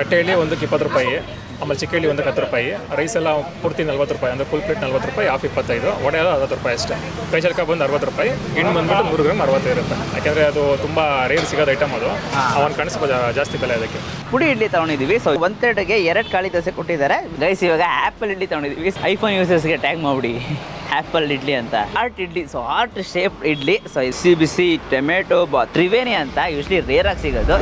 ತಟ್ಟೆ ಇಡ್ಲಿ ಒಂದಕ್ಕೆ 20 ರೂಪಾಯಿ, ಆಮೇಲೆ ಚಿಕ್ಕ ಇಡ್ಲಿ ಒಂದಕ್ಕೆ 10 ರೂಪಾಯಿ, ರೈಸ್ ಎಲ್ಲ ಪೂರ್ತಿ 40 ರೂಪಾಯಿ, ಅಂದರೆ ಫುಲ್ ಪ್ಲೇಟ್ 40 ರೂಪಾಯಿ, ಹಾಫ್ 25, ವಡೆ ಎಲ್ಲ 60 ರೂಪಾಯಿ ಅಷ್ಟೇ. ಕೈ ಚಳಕ ಬಂದು 60 ರೂಪಾಯಿ, ಗಿಣ್ಣು ಬಂದ್ಬಿಟ್ಟು 100 ಗ್ರಾಮ್ 60 ಇರುತ್ತೆ. ಯಾಕೆಂದರೆ ಅದು ತುಂಬ ರೇರ್ ಸಿಗೋದು ಐಟಮ್, ಅದು ಅವನು ಕಾಣಿಸ್ಬೋದು ಜಾಸ್ತಿ ಬೆಲೆ ಅದಕ್ಕೆ. ಪುಡಿ ಇಡ್ಲಿ ತೊಗೊಂಡಿದ್ದೀವಿ. ಸೊ 1 ಪ್ಲೇಟ್ಗೆ 2 ಖಾಲಿ ದೋಸೆ ಕೊಟ್ಟಿದ್ದಾರೆ ಗೈಸ್. ಇವಾಗ ಆ್ಯಪಲ್ ಇಡ್ಲಿ ತೊಗೊಂಡಿದ್ದೀವಿ. ಐಫೋನ್ ಯೂಸರ್ಸ್ಗೆ ಟ್ಯಾಗ್ ಮಾಡಿಬಿಡಿ ಆ್ಯಪಲ್ ಇಡ್ಲಿ ಅಂತ. Heart idli, so heart shape idli. So ಬಿಸಿ ಬಿಸಿ ಟೊಮೆಟೊ ಬಾತ್ ತ್ರಿವೇಣಿ ಅಂತ ಯೂಶ್ವಲಿ ರೇರ್ ಆಗಿ ಸಿಗೋದು.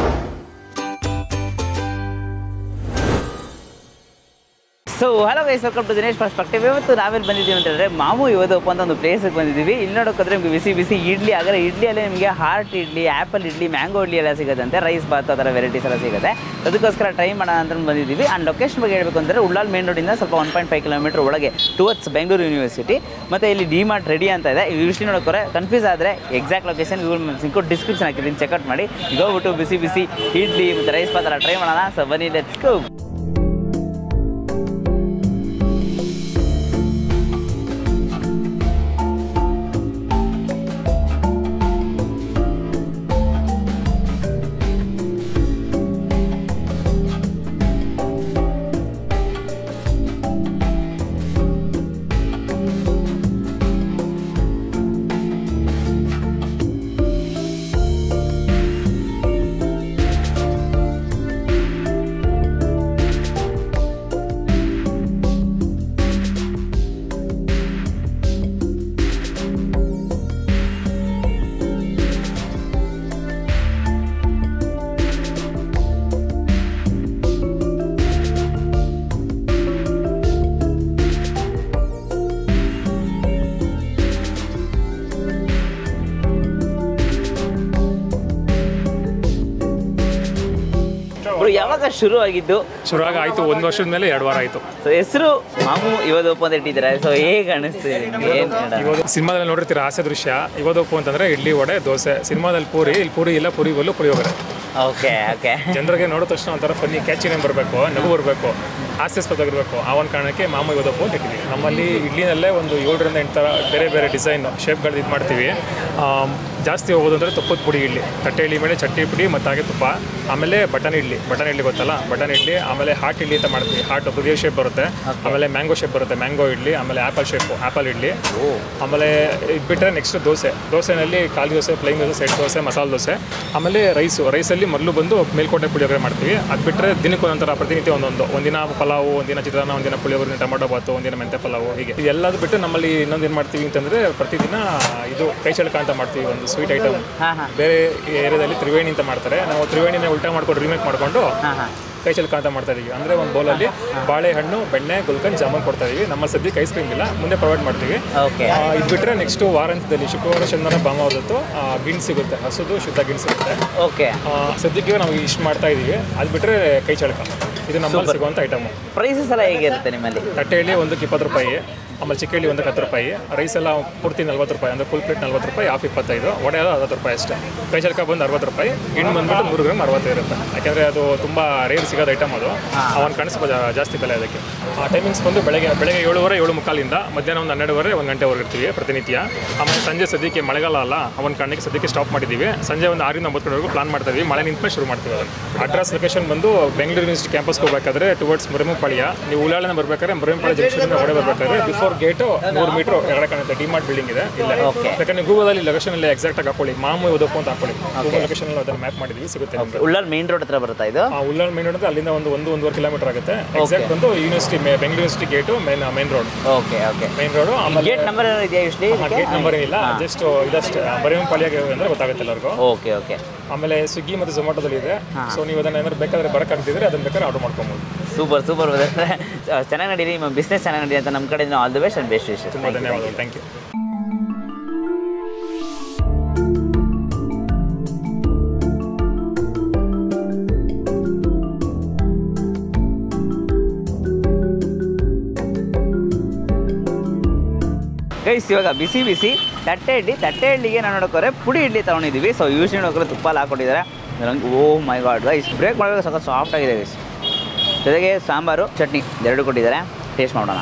So hello guys, welcome to Dinesh perspective. ಇವತ್ತು ನಾವೆಲ್ಲಿ ಬಂದಿದ್ದೀವಿ ಅಂತ ಹೇಳಿದ್ರೆ ಮಾಮು ಇವತ್ತು ಅಂತ ಒಂದು ಪ್ಲೇಸಿಗೆ ಬಂದಿದ್ದೀವಿ. ಇಲ್ಲಿ ನೋಡೋಕ್ಕೋದ್ರೆ ನಿಮಗೆ ಬಿಸಿ ಬಿಸಿ ಇಡ್ಲಿ, ಆದರೆ ಇಡ್ಲಿಯಲ್ಲೇ ನಿಮಗೆ heart idli, apple idli, mango idli ಎಲ್ಲ ಸಿಗುತ್ತೆ, ರೈಸ್ ಬಾತ್ ಆ ಥರ ವೆರೈಟೀಸ್ ಎಲ್ಲ ಸಿಗುತ್ತೆ. ಅದಕ್ಕೋಸ್ಕರ ಟ್ರೈ ಮಾಡೋಣ ಅಂತ ಬಂದಿದ್ದೀವಿ. ಆ್ಯಂಡ್ ಲೊಕೇಶನ್ ಬಗ್ಗೆ ಹೇಳಬೇಕು ಅಂದರೆ ಉಳ್ಳಾಲ್ ಮೇನ್ ರೋಡಿಂದ ಸ್ವಲ್ಪ 1.5 ಕಿಲೋಮೀಟರ್ ಒಳಗೆ ಟುವರ್ಡ್ಸ್ ಬೆಂಗಳೂರು ಯೂನಿವರ್ಸಿಟಿ. ಮತ್ತು ಇಲ್ಲಿ ಡಿಮಾರ್ಟ್ ರೆಡಿ ಅಂತ ಇದೆ. ಯೂಶ್ವಲಿ ನೋಡೋಕ್ಕೋರೆ ಕನ್ಫ್ಯೂಸ್ ಆದರೆ ಎಕ್ಸಾಕ್ಟ್ ಲೊಕೇಶನ್ ಗೂಗಲ್ ಮ್ಯಾಪ್ಸ್ ಸಿಕ್ಕು ಡಿಸ್ಕ್ರಿಪ್ಷನ್ ಹಾಕಿದ್ದೀನಿ, ಚೆಕ್ಔಟ್ ಮಾಡಿ. ಹೋಗ್ಬಿಟ್ಟು ಬಿಸಿ ಬಿಸಿ ಇಡ್ಲಿ ಮತ್ತು ರೈಸ್ ಬಾತ್ ಎಲ್ಲ ಟ್ರೈ ಮಾಡೋಣ. ಸೊ ಬನ್ನಿ, ಲೆಟ್ಸ್ ಗೋ. ಯಾವಾಗ ಶುರು ಆಗಿದ್ದು? ಶುರುವಾಗಿ ಆಯಿತು 1 ವರ್ಷದ ಮೇಲೆ 2 ವಾರ ಆಯಿತು. ಸೊ ಹೆಸರು ಮಾಮು ಇವದೋಪ್ಪು ಅಂತ ಇಟ್ಟಿದ್ದಾರೆ. ಸೊ ಹೇಗೆ ಅನಿಸ್ತಿದೆ? ಇವಾಗ ಸಿನಿಮಾದಲ್ಲಿ ನೋಡಿರ್ತೀರ ಹಾಸ್ಯ ದೃಶ್ಯ. ಇವದೋಪ್ಪು ಅಂತಂದರೆ ಇಡ್ಲಿ, ವಡೆ, ದೋಸೆ. ಸಿನಿಮಾದಲ್ಲಿ ಪೂರಿ, ಇಲ್ಲಿ ಪೂರಿ ಇಲ್ಲ, ಪೂರಿ ಬಲ್ಲು ಪುಳಿಯೋಗರೆ. Okay okay. ಜನರಿಗೆ ನೋಡೋ ತಕ್ಷಣ ಒಂಥರ ಫನ್ನಿ ಕ್ಯಾಚಿನ ಬರಬೇಕು, ನಗು ಬರಬೇಕು, ಹಾಸ್ಯಾಸ್ಪದವಾಗಿರಬೇಕು. ಆ ಒಂದು ಕಾರಣಕ್ಕೆ ಮಾಮು ಇವದೋಪ್ಪು ಅಂತ ಇಟ್ಟಿದ್ದೀವಿ. ನಮ್ಮಲ್ಲಿ ಇಡ್ಲಿನಲ್ಲೇ ಒಂದು 7 ರಿಂದ 8 ಥರ ಬೇರೆ ಬೇರೆ ಡಿಸೈನ್ ಶೇಪ್ಗಳು ಇದು ಮಾಡ್ತೀವಿ. ಜಾಸ್ತಿ ಹೋಗೋದು ಅಂದರೆ ತುಪ್ಪದ ಪುಡಿ ಇಡ್ಲಿ, ತಟ್ಟೆ ಇಡ್ಲಿ ಮೇಲೆ ಚಟ್ನಿ ಪುಡಿ ಮತ್ತು ಹಾಗೆ ತುಪ್ಪ. ಆಮೇಲೆ ಬಟನ್ ಇಡ್ಲಿ ಗೊತ್ತಲ್ಲ, ಬಟನ್ ಇಡ್ಲಿ. ಆಮೇಲೆ ಹಾರ್ಟ್ ಇಡ್ಲಿ ಅಂತ ಮಾಡ್ತೀವಿ. ಹಾರ್ಟ್ ಹೃದಯ ಶೇಪ್ ಬರುತ್ತೆ. ಆಮೇಲೆ ಮ್ಯಾಂಗೋ ಶೇಪ್ ಬರುತ್ತೆ, ಮ್ಯಾಂಗೋ ಇಡ್ಲಿ. ಆಮೇಲೆ ಆ್ಯಪಲ್ ಶೇಪು, ಆ್ಯಪಲ್ ಇಡ್ಲಿ. ಆಮೇಲೆ ಇದು ಬಿಟ್ಟರೆ ನೆಕ್ಸ್ಟ್ ದೋಸೆನಲ್ಲಿ ಖಾಲಿ ದೋಸೆ, ಪ್ಲೈನ್ ದೋಸೆ, ಸೆಟ್ ದೋಸೆ, ಮಸಾಲೆ ದೋಸೆ. ಆಮೇಲೆ ರೈಸಲ್ಲಿ ಮೊದಲು ಬಂದು ಮೇಲ್ಕೋಟೆ ಪುಳಿಯೋಗರೆ ಮಾಡ್ತೀವಿ. ಅದು ಬಿಟ್ಟರೆ ದಿನಕ್ಕೆ ಒಂದೊಂಥರ ಪ್ರತಿನಿತ್ಯ ಒಂದಿನ ಪಲಾವು, ಒಂದಿನ ಚಿತ್ರಾನ್ನ, ಒಂದಿನ ಪುಳಿಯೋಗರೆ, ಟೊಮಾಟೊ ಬಾತು, ಒಂದಿನ ಮೆಂತೆ ಪಲಾವು. ಹೀಗೆ ಇದೆಲ್ಲದು ಬಿಟ್ಟು ನಮ್ಮಲ್ಲಿ ಇನ್ನೊಂದು ಏನು ಮಾಡ್ತೀವಿ ಅಂತಂದರೆ ಪ್ರತಿದಿನ ಇದು ಕೈ ಚಳಕ ಅಂತ ಮಾಡ್ತೀವಿ, ಒಂದು ಸ್ವೀಟ್ ಐಟಮ್. ಬೇರೆ ಏರಿಯಾದಲ್ಲಿ ತ್ರಿವೇಣಿ ಅಂತ ಮಾಡ್ತಾರೆ. ನಾವು ತ್ರಿವೇಣಿನ ಉಲ್ಟಾ ಮಾಡ್ಕೊಂಡು ರಿಮೇಕ್ ಮಾಡಿಕೊಂಡು ಕೈ ಚಳಕ ಅಂತ ಮಾಡ್ತಾ ಇದೀವಿ. ಅಂದರೆ ಒಂದು ಬೌಲಲ್ಲಿ ಬಾಳೆಹಣ್ಣು, ಬೆಣ್ಣೆ, ಗುಲ್ಕನ್, ಜಾಮೂನ್ ಕೊಡ್ತಾ ಇದೀವಿ. ನಮ್ಮ ಸದ್ಯಕ್ಕೆ ಐಸ್ ಕ್ರೀಮ್ ಇಲ್ಲ, ಮುಂದೆ ಪ್ರೊವೈಡ್ ಮಾಡ್ತೀವಿ. ಇದು ಬಿಟ್ಟರೆ ನೆಕ್ಸ್ಟ್ ವಾರಾಂತ್ಯದಲ್ಲಿ ಶುಕ್ರವಾರ, ಶನಿವಾರ, ಭಾನುವಾರದ್ದು ಗಿಣ್ ಸಿಗುತ್ತೆ, ಹಸುದು ಶುದ್ಧ ಗಿಣ್ ಸಿಗುತ್ತೆ. ಸದ್ಯಕ್ಕೆ ನಾವು ಇಷ್ಟು ಮಾಡ್ತಾ ಇದೀವಿ. ಅದು ಬಿಟ್ಟರೆ ಕೈ ಚಳಕ ಇದು ನಮ್ಮಲ್ಲಿ ಸಿಗುವಂಥ ಐಟಮು. ಪ್ರೈಸಸ್ ಎಲ್ಲ ಹೇಗಿರುತ್ತೆ ನಿಮ್ಮಲ್ಲಿ? ತಟ್ಟೆ ಇಡ್ಲಿ ಒಂದಕ್ಕೆ 20 ರೂಪಾಯಿ, ಆಮೇಲೆ ಚಿಕ್ಕ ಇಡ್ಲಿ ಒಂದಕ್ಕೆ 10 ರೂಪಾಯಿ, ರೈಸ್ ಎಲ್ಲ ಪೂರ್ತಿ 40 ರೂಪಾಯಿ, ಅಂದರೆ ಫುಲ್ ಪ್ಲೇಟ್ 40 ರೂಪಾಯಿ, ಹಾಫ್ 25, ವಡೆ ಎಲ್ಲ 60 ರೂಪಾಯಿ ಅಷ್ಟೇ. ಕೈ ಚಳಕ ಬಂದು 60 ರೂಪಾಯಿ, ಗಿಣ್ಣು ಬಂದ್ಬಿಟ್ಟು 100 ಗ್ರಾಮ್ 60 ಇರುತ್ತೆ. ಯಾಕೆಂದರೆ ಅದು ತುಂಬ ರೇರ್ ಸಿಗೋದು ಐಟಮ್, ಅದು ಅವನು ಕಾಣಿಸ್ಬೋದು ಜಾಸ್ತಿ ಬೆಲೆ ಅದಕ್ಕೆ. ಟೈಮಿಂಗ್ಸ್ ಬಂದು ಬೆಳಗ್ಗೆ 7:15 7:45 ಮಧ್ಯಾಹ್ನ ಒಂದು 12:00 1 ಗಂಟೆವರೆಗೆ ಇರ್ತೀವಿ ಪ್ರತಿನಿತ್ಯ. ಆಮೇಲೆ ಸಂಜೆ ಸದ್ಯಕ್ಕೆ ಮಳೆಗಾಲ ಅಲ್ಲ, ಅವನ ಕಾರಣಕ್ಕೆ ಸದ್ಯಕ್ಕೆ ಸ್ಟಾಪ್ ಮಾಡಿದ್ದೀವಿ. ಸಂಜೆ ಒಂದು 6 ರಿಂದ 9 ಗಂಟೆವರೆಗೂ ಪ್ಲಾನ್ ಮಾಡ್ತಾ ಇದ್ದೀವಿ. ಮಳೆ ನಿಂತ ಮೇಲೆ ಶುರು ಮಾಡ್ತೀವಿ. ಅಡ್ರೆಸ್ ಲೊಕೇಶನ್ ಬಂದು ಬೆಂಗಳೂರು ಯೂನಿವರ್ಸಿಟಿ ಕ್ಯಾಂಪಸ್ಗೆ ಹೋಗಬೇಕಾದ್ರೆ ಟುವರ್ಡ್ಸ್ ಮುರಮಪಾಳ್ಯ. ನೀವು ಉಳ್ಳಾಳಿನ ಬರಬೇಕಾದ್ರೆ ಮುರಮಪಾಳ್ಯ ಜಂಕ್ಷನ್ ಹೊಡೆ ಬರಬೇಕಾದ್ರೆ ಬಿಫೋರ್ ಗೇಟು 100 ಮೀಟರ್ ಎಡಗಡೆ ಕಾಣುತ್ತೆ, ಡಿಮಾರ್ಟ್ ಬಿಲ್ಡಿಂಗ್ ಇದೆ ಇಲ್ಲ. ಯಾಕಂದ್ರೆ ಗೂಗಲಲ್ಲಿ ಲೊಕೇಶನ್ ಎಕ್ಸಾಕ್ಟ್ ಆಗಿ ಹಾಕೊಳ್ಳಿ, ಮಾಮು ಇವದೋಪ್ಪು ಅಂತ ಹಾಕೊಳ್ಳಿ. ಗೂಗಲ್ ಲೊಕೇಶನ್ ಅದನ್ನು ಮ್ಯಾಪ್ ಮಾಡಿದ್ದೀವಿ, ಸಿಗುತ್ತೆ. ಉಳ್ಳಾಲ್ ಮೇನ್ ರೋಡ್ ಹತ್ರ ಬರುತ್ತಾ ಇದು? ಉಳ್ಳಾಲ್ ಮೇನ್ ರೋಡ್ ಅಂದ್ರೆ ಅಲ್ಲಿಂದ 1-1.5 ಕಿಲೋಮೀಟರ್ ಆಗುತ್ತೆ. ಎಕ್ಸಾಕ್ಟ್ ಬಂದು university Bengaluru university gate main road. Main road. ಆಮೇಲೆ ಗೇಟ್ ನಂಬರ್ ಇದೆಯಾ? ಗೇಟ್ ನಂಬರ್ ಏನಿಲ್ಲ, ಜಸ್ಟ್ ಇದಷ್ಟೇ. ಬರೆಯಂಪಾಳ್ಯ ಅಂದ್ರೆ ಗೊತ್ತಾಗುತ್ತೆ ಎಲ್ಲರಿಗೂ. ಓಕೆ. ಆಮೇಲೆ ಸ್ವಿಗ್ಗಿ ಮತ್ತು ಝೊಮ್ಯಾಟೋದಲ್ಲಿ ಇದೆ. ಸೊ ನೀವು ಅದನ್ನ ಏನಾದ್ರು ಬೇಕಾದ್ರೆ ಬರಕ್ಕಾಗ್ತಿದ್ರೆ ಅದನ್ನ ಬೇಕಾದ್ರೆ ಆರ್ಡರ್ ಮಾಡ್ಕೊಬೋದು. ಸೂಪರ್ ಚೆನ್ನಾಗಿ ನಡೀರಿ, ನಿಮ್ಮ ಬಿಸ್ನೆಸ್ ಚೆನ್ನಾಗಿ ನಡೀರಿ ಅಂತ ನಮ್ಮ ಕಡೆಯಿಂದ all the best and best wishes. ತುಂಬ ಧನ್ಯವಾದಗಳು. Thank you. ಗೈಸ್, ಇವಾಗ ಬಿಸಿ ಬಿಸಿ ತಟ್ಟೆ ಇಡ್ಲಿಗೆ ನಾವು ನೋಡೋಕೋರೆ ಪುಡಿ ಇಡ್ಲಿ ತೊಗೊಂಡಿದ್ದೀವಿ. ಸೊ ಯೂಶ್ವಲಿ ನೋಡೋಕೋರೆ ತುಪ್ಪ ಹಾಕೊಂಡಿದ್ದಾರೆ. ನಂಗೆ ಓ ಮೈ ಗಾಡ್ ಗೈಸ್, ಬ್ರೇಕ್ ಮಾಡೋದು ಸ್ವಲ್ಪ ಸಾಫ್ಟ್ ಆಗಿದೆ ಗೈಸ್. ಜೊತೆಗೆ ಸಾಂಬಾರು, ಚಟ್ನಿ 2 ಕೊಟ್ಟಿದ್ದಾರೆ. ಟೇಸ್ಟ್ ಮಾಡೋಣ.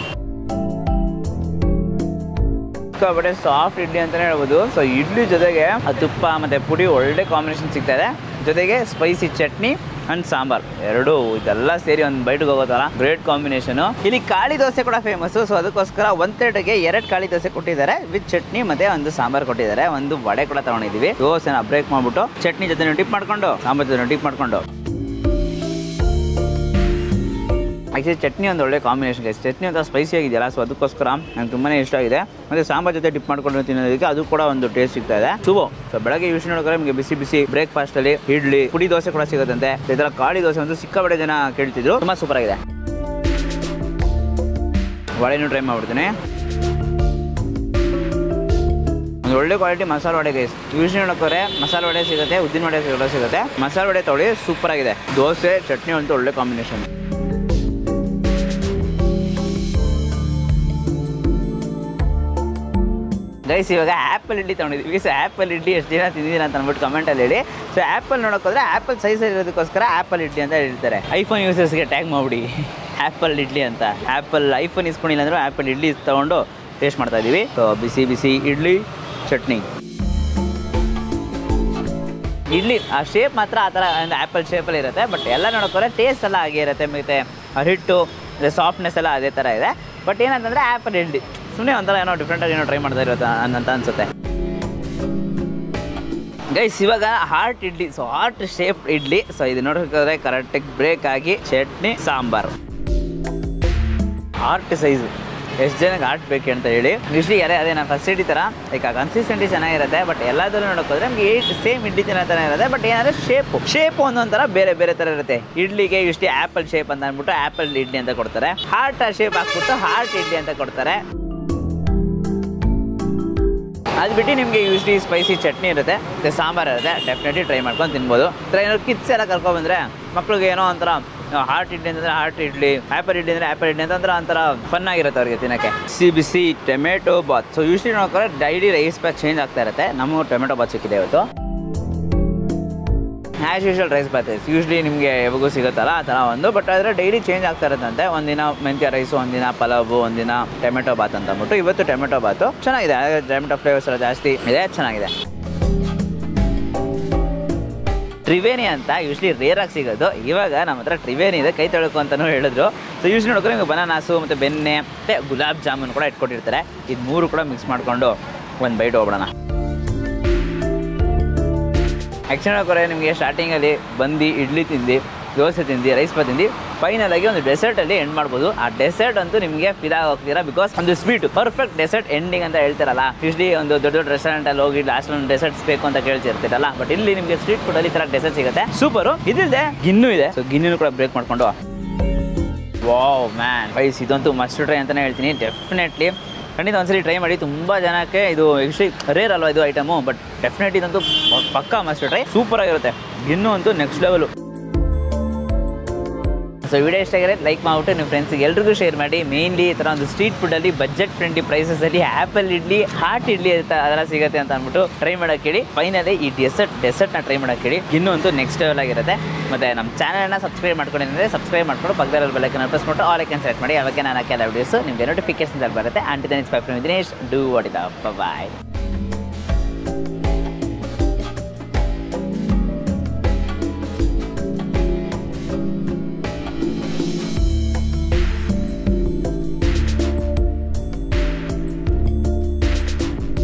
ಸಿಕ್ಕಾಪಟ್ಟೆ ಸಾಫ್ಟ್ ಇಡ್ಲಿ ಅಂತಲೇ ಹೇಳ್ಬೋದು. ಸೊ ಇಡ್ಲಿ ಜೊತೆಗೆ ತುಪ್ಪ ಮತ್ತು ಪುಡಿ ಒಳ್ಳೆ ಕಾಂಬಿನೇಷನ್ ಸಿಗ್ತಾ ಇದೆ. ಜೊತೆಗೆ ಸ್ಪೈಸಿ ಚಟ್ನಿ ಅಂಡ್ ಸಾಂಬಾರ್ ಎರಡು ಇದೆಲ್ಲ ಸೇರಿ ಒಂದು ಬೈಟ್ಗೆ ಹೋಗೋದಲ್ಲ ಗ್ರೇಟ್ ಕಾಂಬಿನೇಷನ್. ಇಲ್ಲಿ ಕಾಳಿ ದೋಸೆ ಕೂಡ ಫೇಮಸ್. ಸೊ ಅದಕ್ಕೋಸ್ಕರ 130ಗೆ 2 ಕಾಳಿ ದೋಸೆ ಕೊಟ್ಟಿದ್ದಾರೆ ವಿತ್ ಚಟ್ನಿ ಮತ್ತೆ ಒಂದು ಸಾಂಬಾರ್ ಕೊಟ್ಟಿದ್ದಾರೆ. ಒಂದು ವಡೆ ಕೂಡ ತಗೊಂಡಿದ್ದೀವಿ. ದೋಸೆನ ಬ್ರೇಕ್ ಮಾಡ್ಬಿಟ್ಟು ಚಟ್ನಿ ಜೊತೆ ಡಿಪ್ ಮಾಡ್ಕೊಂಡು ಸಾಂಬಾರ್ ಜೊತೆ ಡಿಪ್ ಮಾಡ್ಕೊಂಡು ಆ್ಯಕ್ಚುಲಿ ಚಟ್ನಿ ಒಂದು ಒಳ್ಳೆ ಕಾಂಬಿನೇಷನ್ ಗೈಸ್. ಚಟ್ನಿ ಅಂತ ಸ್ಪೈಸಿ ಆಗಿದೆಯಲ್ಲ, ಸೊ ಅದಕ್ಕೋಸ್ಕರ ನಂಗೆ ತುಂಬಾ ಇಷ್ಟ ಆಗಿದೆ. ಮತ್ತು ಸಾಂಬಾರ್ ಜೊತೆ ಡಿಪ್ ಮಾಡ್ಕೊಂಡು ತಿನ್ನೋದಕ್ಕೆ ಅದು ಕೂಡ ಒಂದು ಟೇಸ್ಟ್ ಸಿಗ್ತಾ ಇದೆ. ಸೊ ಬೆಳಗ್ಗೆ ಯೂಸ್ ನೋಡಿದ್ರೆ ನಿಮಗೆ ಬಿಸಿ ಬಿಸಿ ಬ್ರೇಕ್ಫಾಸ್ಟಲ್ಲಿ ಇಡ್ಲಿ ಪುಡಿ ದೋಸೆ ಕೂಡ ಸಿಗುತ್ತಂತೆ. ಇದರ ಕಾಳಿ ದೋಸೆ ಒಂದು ಸಿಕ್ಕಾಪಟ್ಟೆ ಜನ ಕೇಳ್ತಿದ್ರು. ತುಂಬ ಸೂಪರ್ ಆಗಿದೆ. ವಡೆನೂ ಟ್ರೈ ಮಾಡ್ಬಿಡ್ತೀನಿ. ಒಂದು ಒಳ್ಳೆ ಕ್ವಾಲಿಟಿ ಮಸಾಲೆ ವಡೆ ಗೈಸ್. ಯೂಸ್ ನೋಡೋಕೆ ಮಸಾಲೆ ವಡೆ ಸಿಗುತ್ತೆ, ಉದ್ದಿನ ವಡೆ ಸಿಗುತ್ತೆ. ಮಸಾಲೆ ವಡೆ ತೊಗೊಳ್ಳಿ, ಸೂಪರ್ ಆಗಿದೆ. ದೋಸೆ ಚಟ್ನಿ ಅಂತೂ ಒಳ್ಳೆ ಕಾಂಬಿನೇಷನ್. ಗೈಸ್ ಇವಾಗ ಆ್ಯಪಲ್ ಇಡ್ಲಿ ತೊಗೊಂಡಿದ್ದೀವಿ. ಸೊ ಆ್ಯಪಲ್ ಇಡ್ಲಿ ಎಷ್ಟು ದಿನ ತಿಂದಿದ್ದೀರ ಅಂತ ಅಂದ್ಬಿಟ್ಟು ಕಮೆಂಟಲ್ಲಿ ಹೇಳಿ. ಸೊ ಆ್ಯಪಲ್ ನೋಡೋಕ್ಕೋದ್ರೆ ಆ್ಯಪಲ್ ಸೈಜ್ ಇರೋದಕ್ಕೋಸ್ಕರ ಆ್ಯಪಲ್ ಇಡ್ಲಿ ಅಂತ ಹೇಳ್ತಾರೆ. ಐಫೋನ್ ಯೂಸರ್ಸ್ಗೆ ಟ್ಯಾಗ್ ಮಾಡಿಬಿಡಿ ಆ್ಯಪಲ್ ಇಡ್ಲಿ ಅಂತ. ಐಫೋನ್ ಇಸ್ಕೊಂಡಿಲ್ಲ ಅಂದರೆ ಆ್ಯಪಲ್ ಇಡ್ಲಿ ತೊಗೊಂಡು ಟೇಸ್ಟ್ ಮಾಡ್ತಾ ಇದ್ದೀವಿ. ಸೊ ಬಿಸಿ ಬಿಸಿ ಇಡ್ಲಿ ಚಟ್ನಿ. ಇಡ್ಲಿ ಆ ಶೇಪ್ ಮಾತ್ರ ಆ ಥರ ಒಂದು ಆ್ಯಪಲ್ ಶೇಪಲ್ಲಿ ಇರುತ್ತೆ. ಬಟ್ ಎಲ್ಲ ನೋಡೋಕ್ಕೋದ್ರೆ ಟೇಸ್ಟ್ ಎಲ್ಲ ಹಾಗೆ ಇರುತ್ತೆ. ಮತ್ತು ಹಿಟ್ಟು ಸಾಫ್ಟ್ನೆಸ್ ಎಲ್ಲ ಅದೇ ಥರ ಇದೆ. ಬಟ್ ಏನಂತಂದರೆ ಆ್ಯಪಲ್ ಇಡ್ಲಿ ಸುಮ್ಮನೆ ಒಂಥರ ಏನೋ ಡಿಫ್ರೆಂಟಾಗಿ ಏನೋ ಟ್ರೈ ಮಾಡ್ತಾ ಇರುತ್ತೆ ಅಂತ ಅನಿಸುತ್ತೆ ಗೈಸ್. ಇವಾಗ heart idli. So heart shape idli. So ಇದು ನೋಡೋಕ್ಕೋದ್ರೆ ಕರೆಕ್ಟಾಗಿ ಬ್ರೇಕ್ ಆಗಿ ಚಟ್ನಿ ಸಾಂಬಾರು. ಹಾರ್ಟ್ ಸೈಜು ಎಷ್ಟು ಜನಕ್ಕೆ ಹಾರ್ಟ್ ಬೇಕು ಅಂತ ಹೇಳಿ. ಯೂಶ್ಲಿ ಅದೇ ನಾನು ಫಸ್ಟ್ ಇಡ್ಲಿ ಥರ ಲೈಕ್ ಕನ್ಸಿಸ್ಟೆನ್ಸಿ ಚೆನ್ನಾಗಿರುತ್ತೆ. ಬಟ್ ಎಲ್ಲದಲ್ಲೂ ನೋಡೋಕ್ಕೋದ್ರೆ ನಮಗೆ ಸೇಮ್ ಇಡ್ಲಿ ತಿನ್ನೋ ಥರ ಇರುತ್ತೆ. ಬಟ್ ಏನಾದರೆ ಶೇಪು ಒಂದೊಂಥರ ಬೇರೆ ಬೇರೆ ಥರ ಇರುತ್ತೆ. ಇಡ್ಲಿಗೆ ಯೂಶ್ಲಿ ಆ್ಯಪಲ್ ಶೇಪ್ ಅಂತ ಅಂದ್ಬಿಟ್ಟು ಆ್ಯಪಲ್ ಇಡ್ಲಿ ಅಂತ ಕೊಡ್ತಾರೆ. ಹಾರ್ಟ್ ಶೇಪ್ ಹಾಕ್ಬಿಟ್ಟು ಹಾರ್ಟ್ ಇಡ್ಲಿ ಅಂತ ಕೊಡ್ತಾರೆ. ಅದು ಬಿಟ್ಟು ನಿಮಗೆ ಯೂಶ್ಲಿ ಸ್ಪೈಸಿ ಚಟ್ನಿ ಇರುತ್ತೆ ಮತ್ತು ಸಾಂಬಾರು ಇರುತ್ತೆ. ಡೆಫಿನೆಟ್ಲಿ ಟ್ರೈ ಮಾಡ್ಕೊಂಡು ತಿನ್ಬೋದು. ಏನಾದ್ರು ಕಿಡ್ಸ್ ಎಲ್ಲ ಕರ್ಕೊಬಂದರೆ ಮಕ್ಳಿಗೆ ಏನೋ ಒಂಥರ ಹಾರ್ಟ್ ಇಡ್ಲಿ ಅಂತಂದರೆ ಹಾರ್ಟ್ ಇಡ್ಲಿ, ಆ್ಯಪಲ್ ಇಡ್ಲಿ ಅಂದರೆ ಆ್ಯಪಲ್ ಇಡ್ಲಿ ಅಂತಂದ್ರೆ ಒಂಥರ ಫನ್ ಆಗಿರುತ್ತೆ ಅವ್ರಿಗೆ ತಿನ್ನೋಕ್ಕೆ. ಬಿಸಿ ಟೊಮೆಟೊ ಬಾತ್. ಸೊ ಯೂಶ್ಲಿ ನೋಡ್ಕೊಂಡ್ರೆ ಡೈಲಿ ರೈಸ್ ಪ್ಯಾಕ್ ಚೇಂಜ್ ಆಗ್ತಾ ಇರುತ್ತೆ. ನಮಗೂ ಟೊಮೆಟೊ ಬಾತ್ ಸಿಕ್ಕಿದೆ ಇವತ್ತು. As usual rice bath usually ನಿಮಗೆ ಯಾವಾಗೂ ಸಿಗುತ್ತಲ್ಲ ಆ ಥರ ಒಂದು. ಬಟ್ ಆದರೆ ಡೈಲಿ ಚೇಂಜ್ ಆಗ್ತಾ ಇರುತ್ತಂತೆ. ಒಂದಿನ ಮೆಂತ್ಯ ರೈಸು, ಒಂದಿನ ಪಲಾವು, ಒಂದಿನ ಟೊಮೆಟೊ ಬಾತ್ ಅಂತ ಅಂದ್ಬಿಟ್ಟು. ಇವತ್ತು ಟೊಮೆಟೊ ಬಾತು ಚೆನ್ನಾಗಿದೆ. ಟೊಮೆಟೊ ಫ್ಲೇವರ್ಸ್ ಎಲ್ಲ ಜಾಸ್ತಿ ಇದೆ, ಚೆನ್ನಾಗಿದೆ. ತ್ರಿವೇಣಿ ಅಂತ ಯೂಶ್ಲಿ ರೇರಾಗಿ ಸಿಗೋದು. ಇವಾಗ ನಮ್ಮ ಹತ್ರ ತ್ರಿವೇಣಿ ಇದೆ, ಕೈ ತೊಳಕು ಅಂತಲೂ ಹೇಳಿದ್ರು. ಸೊ ಯೂಶ್ಲಿ ನೋಡಿದ್ರೆ ನಿಮಗೆ ಬನಾನಾಸು ಮತ್ತು ಬೆಣ್ಣೆ ಮತ್ತು ಗುಲಾಬ್ ಜಾಮೂನ್ ಕೂಡ ಇಟ್ಕೊಟ್ಟಿರ್ತಾರೆ. ಇದು 3 ಕೂಡ ಮಿಕ್ಸ್ ಮಾಡಿಕೊಂಡು ಒಂದು ಬೈಟ್ ಹೋಗ್ಬಿಡೋಣ. ಆ್ಯಕ್ಚುಲಿ ನೋಡ್ಕೊಂಡ್ರೆ ನಿಮಗೆ ಸ್ಟಾರ್ಟಿಂಗಲ್ಲಿ ಬಂದು ಇಡ್ಲಿ ತಿಂದು, ದೋಸೆ ತಿಂದು, ರೈಸ್ ಬಾತ್ ತಿಂದು, ಫೈನಲಾಗಿ ಒಂದು ಡೆಸರ್ಟಲ್ಲಿ ಎಂಡ್ ಮಾಡ್ಬೋದು. ಆ ಡೆಸರ್ಟ್ ಅಂತೂ ನಿಮಗೆ ಫಿದಾ ಹೋಗ್ತೀರಾ. ಬಿಕಾಸ್ ಒಂದು ಸ್ವೀಟ್ ಪರ್ಫೆಕ್ಟ್ ಡೆಸರ್ಟ್ ಎಂಡಿಂಗ್ ಅಂತ ಹೇಳ್ತಾರಲ್ಲ. ಯೂಶ್ಲಿ ಒಂದು ದೊಡ್ಡ ರೆಸ್ಟೋರೆಂಟಲ್ಲಿ ಹೋಗಿ ಲಾಸ್ಟ್ ಒಂದು ಡೆಸರ್ಟ್ಸ್ ಬೇಕು ಅಂತ ಕೇಳ್ತಿರ್ತೀರಲ್ಲ. ಬಟ್ ಇಲ್ಲಿ ನಿಮಗೆ ಸ್ಟ್ರೀಟ್ ಫುಡಲ್ಲಿ ಈ ಥರ ಡೆಸರ್ಟ್ ಸಿಗುತ್ತೆ. ಸೂಪರು. ಇದಿದೆ ಗಿನ್ನು ಇದೆ. ಸೊ ಗಿನ್ನು ಕೂಡ ಬ್ರೇಕ್ ಮಾಡಿಕೊಂಡು ವಾವ್ ಮ್ಯಾನ್ ಗೈಸ್, ಇದಂತೂ ಮಸ್ಟ್ ಟ್ರೈ ಅಂತಲೇ ಹೇಳ್ತೀನಿ. ಡೆಫಿನೆಟ್ಲಿ ಖಂಡಿತ ಒಂದ್ಸರಿ ಟ್ರೈ ಮಾಡಿ. ತುಂಬ ಜನಕ್ಕೆ ಇದು ಆ್ಯಕ್ಚುಲಿ ರೇರ್ ಅಲ್ವಾ ಇದು ಐಟಮು. ಬಟ್ ಡೆಫಿನೆಟ್ಲಿ ಇದಂತೂ ಪಕ್ಕಾ ಮಸ್ಟ್ ಟ್ರೈ. ಸೂಪರ್ ಆಗಿರುತ್ತೆ. ಗಿನ್ನು ಅಂತೂ ನೆಕ್ಸ್ಟ್ ಲೆವೆಲು. ಸೊ ವಿಡಿಯೋ ಇಷ್ಟ ಆಗಿದ್ರೆ ಲೈಕ್ ಮಾಡಿಬಿಟ್ಟು ನಿಮ್ಮ ಫ್ರೆಂಡ್ಸಿಗೆ ಎಲ್ರಿಗೂ ಶೇರ್ ಮಾಡಿ. ಮೇನ್ಲಿ ಈ ಥರ ಒಂದು ಸ್ಟ್ರೀಟ್ ಫುಡ್ಡಲ್ಲಿ ಬಜೆಟ್ ಫ್ರೆಂಡ್ಲಿ ಪ್ರೈಸಸಲ್ಲಿ ಆ್ಯಪಲ್ ಇಡ್ಲಿ, ಹಾರ್ಟ್ ಇಡ್ಲಿ ಅದೆಲ್ಲ ಸಿಗುತ್ತೆ ಅಂತ ಅಂದ್ಬಿಟ್ಟು ಟ್ರೈ ಮಾಡೋಕ್ಕೆ ಹೇಳಿ. ಫೈನಲಿ ಈ ಡೆಸರ್ಟ್ನ ಟ್ರೈ ಮಾಡೋಕ್ಕೆ ಹೇಳಿ. ಇನ್ನೂ ಅಂತೂ ನೆಕ್ಸ್ಟ್ ಲೆವೆಲ್ ಆಗಿರುತ್ತೆ. ಮತ್ತು ನಮ್ಮ ಚಾನಲ್ನ ಸಬ್ಸ್ಕ್ರೈಬ್ ಮಾಡ್ಕೊಂಡಿದ್ರೆ ಸಬ್ಸ್ಕ್ರೈಬ್ ಮಾಡ್ಕೊಂಡು ಪಕ್ಕದಲ್ಲಿ ಬೆಲ್ಲೈಕನ್ ಪ್ರೆಸ್ ಮಾಡಿಟ್ಟು ಆಲ್ ಐಕನ್ ಸೆಲೆಕ್ಟ್ ಮಾಡಿ. ಅವಾಗ ನಾನು ಹಾಕಿ ಎಲ್ಲ ವಿಡಿಯೋಸ್ ನಿಮಗೆ ನೋಟಿಫಿಕೇಶನ್ ಬರುತ್ತೆ. Aunty then it's bye from Dinesh. Do what it up. Bye.